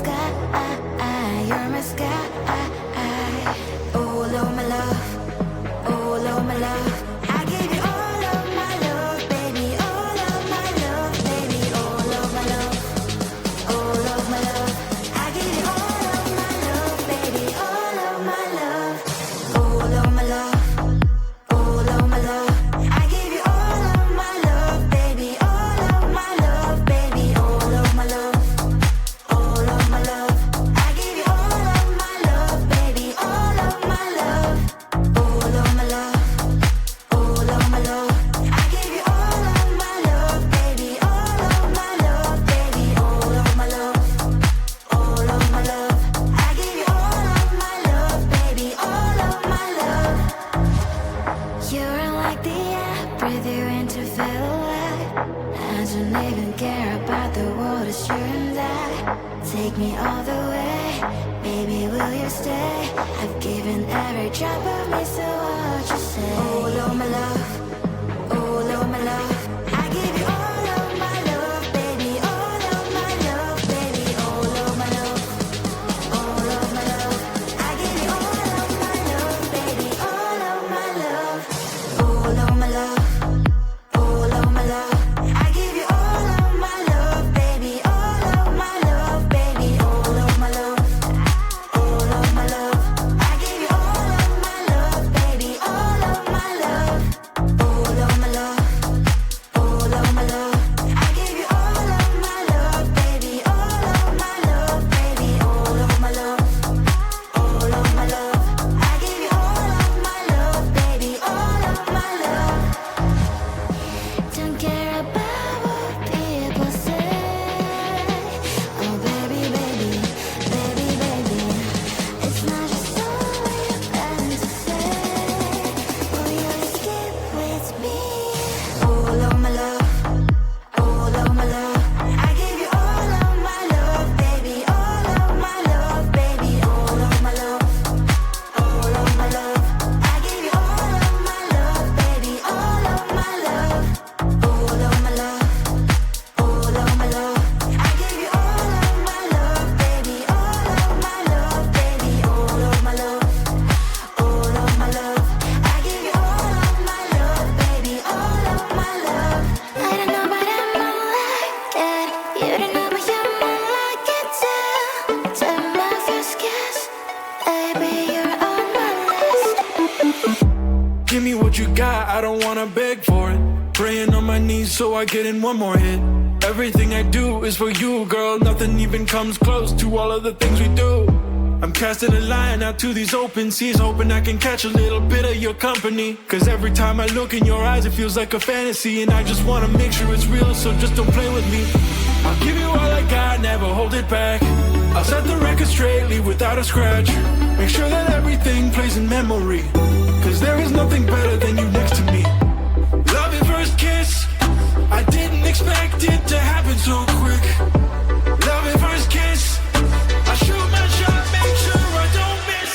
sky, you're my sky. All of my love, all of my love. I give you all of my love, baby. All of my love, baby. All of my love, all of my love. I give you all of my love, baby. All of my love, all of my love. All of my love, I give you all of my love, baby. All of my love, baby. All of my love, all of my love. I give you all of my love, baby. All of my love, all of my love, all of my love. I give you all of my love, baby. All of my love, baby. All of my love, all of my love. I give you all of my love, baby. All of my love. You're like the air, breathe you in to feel alive. I don't even care about the world, it's you and I. Take me all the way, baby, will you stay? I've given every drop of me, so what you say? All of my love, all of my love. I give you all of my love, baby. All of my love, baby. All of my love, all of my love. I give you all of my love, baby. All of my love. All of my love, all of my love. I give you all of my love, baby. All of my love, baby. All of my love, all of my love. I give you all of my love, baby. All of my love, all of my love, all of my love. I give you all of my love, baby. All of my love, baby. All of my love, all of my love. I give you all of my love, baby. All of my love. Don't care about what people say. Oh baby, baby, baby, baby. It's not just all we're planning to say. Will you skip with me? All of my love, all of my love. I give you all of my love, baby. All of my love, baby. All of my love, all of my love. I give you all of my love, baby. All of my love, all of my love, all of my love. I give you all of my love, baby. All of my love, baby. All of my love, all of my love. I give you all of my love, baby. All of my love. I don't know, but I'm like it. You don't know, but you're more like it too. Till my first kiss, baby, you're on my list. Give me what you got, I don't wanna beg for it. Praying on my knees so I get in one more hit. Everything I do is for you, girl. Nothing even comes close to all of the things we do. I'm casting a line out to these open seas, hoping I can catch a little bit of your company. Cause every time I look in your eyes, it feels like a fantasy. And I just wanna make sure it's real, so just don't play with me. I'll give you all I got, never hold it back. I'll set the record straight, leave without a scratch. Make sure that everything plays in memory. Cause there is nothing better than you next to me. Love at first kiss, I didn't expect it to happen so quick. Love at first kiss, I shoot my shot, make sure I don't miss,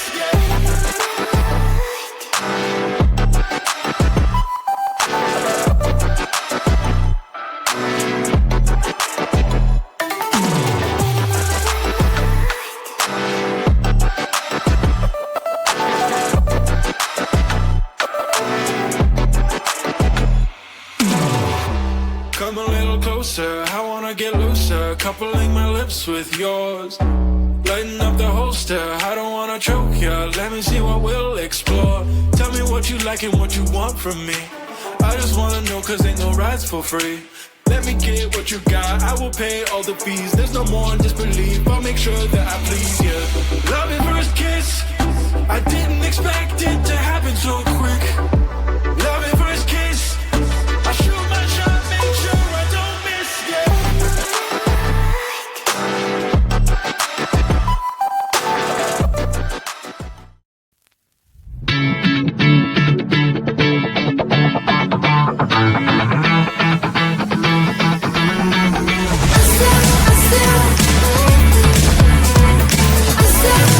Come a little closer, I wanna get looser. Coupling my lips with yours, lighten up the holster, I don't wanna choke ya. Let me see what we'll explore. Tell me what you like and what you want from me. I just wanna know, cause ain't no rides for free. Let me get what you got, I will pay all the fees. There's no more in disbelief, I'll make sure that I please you. Love at first kiss, I didn't expect it to happen so quick. Love at first kiss, I shoot my shot, make sure I don't miss,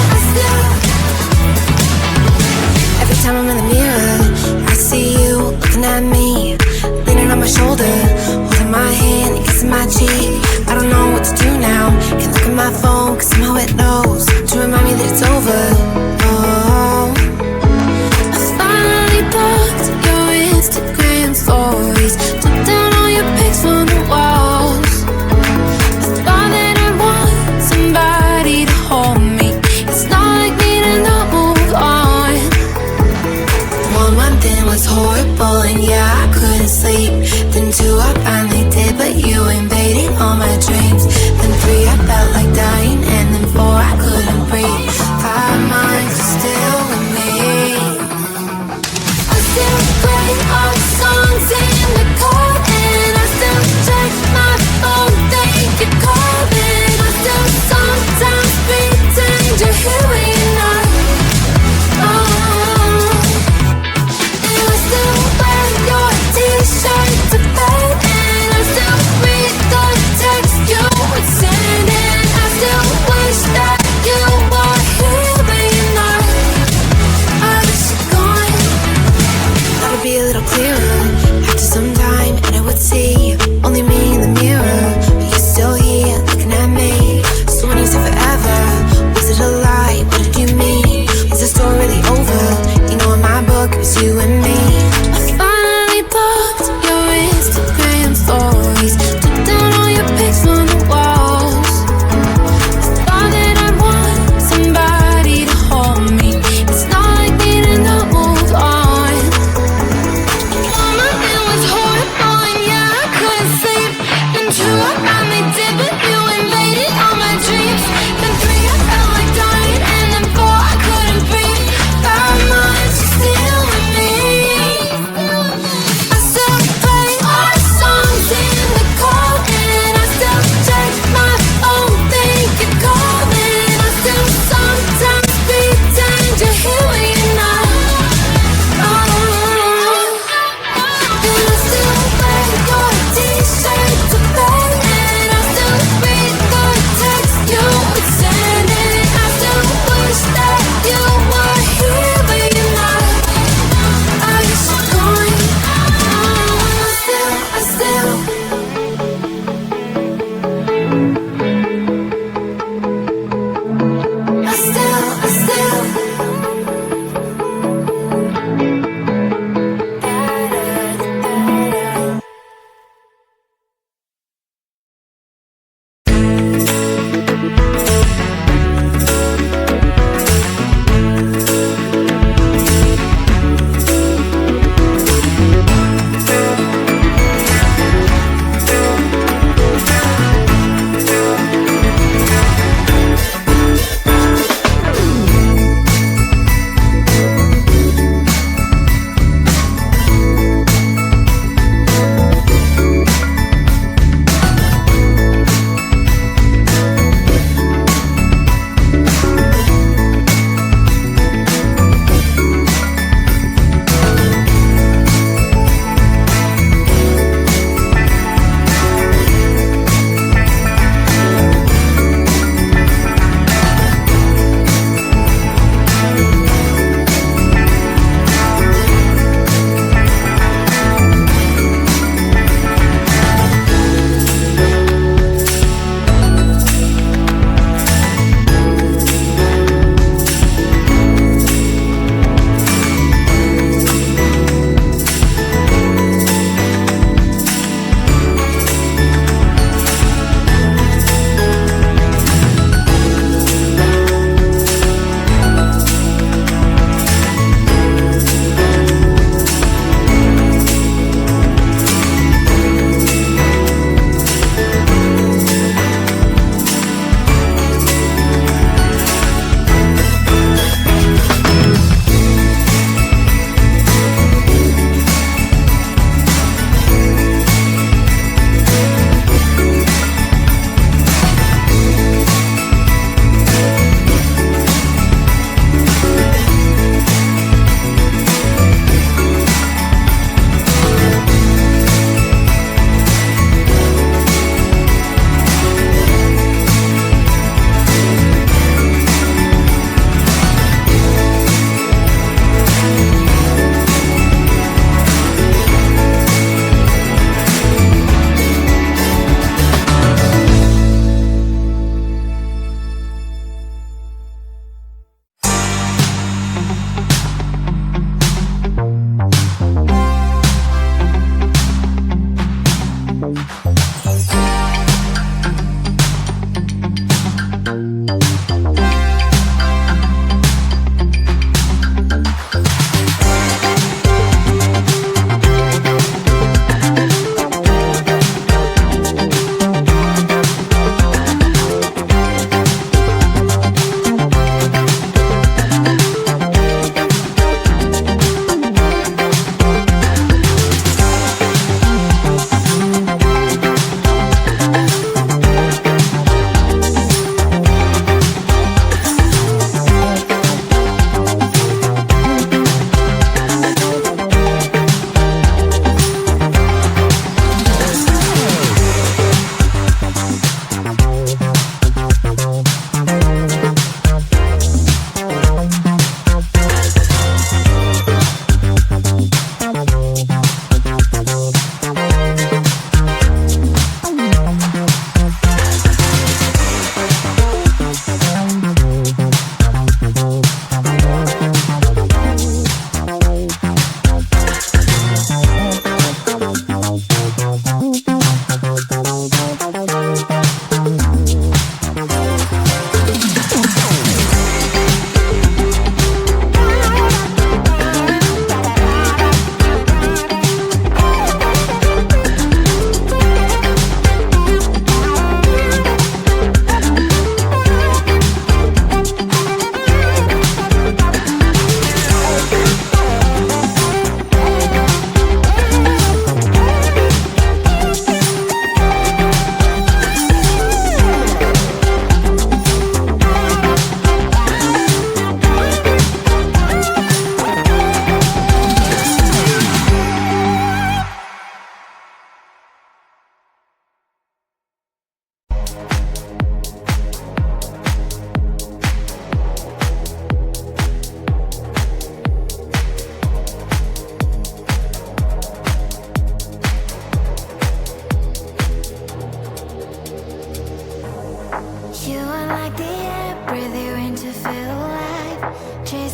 I still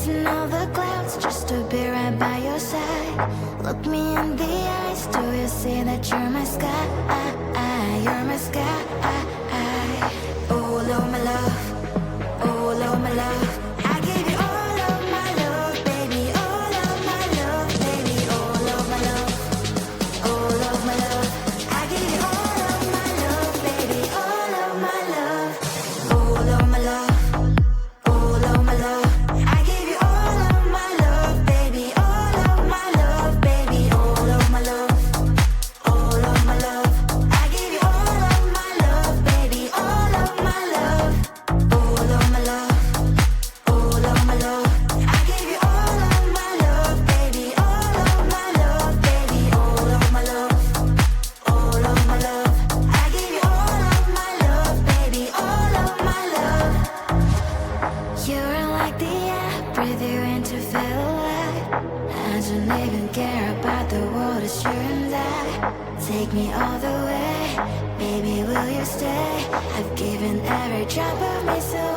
chasing all the clouds just to be right by your side. Look me in the eyes, do you see that you're my sky? You're my sky. Oh Lord, my love, oh Lord, my love, I give you all of my love, baby, all of my love, baby, all of my love, all of my love, I give you all of my love, baby, all of my love, all of my love, all of my love, I give you all of my love, baby, all of my love, baby, all of my love, all of my love, I give you all of my love, baby, all of my love, all of my love, all of my love, I give you all of my love, baby, all of my love, baby, all of my love, all of my love, I give you all of my love, baby, all of my love. You're like the air, breathe you in to feel alive. I don't even care about the world, it's you and I. Take me all the way, baby, will you stay? I've given every drop of me so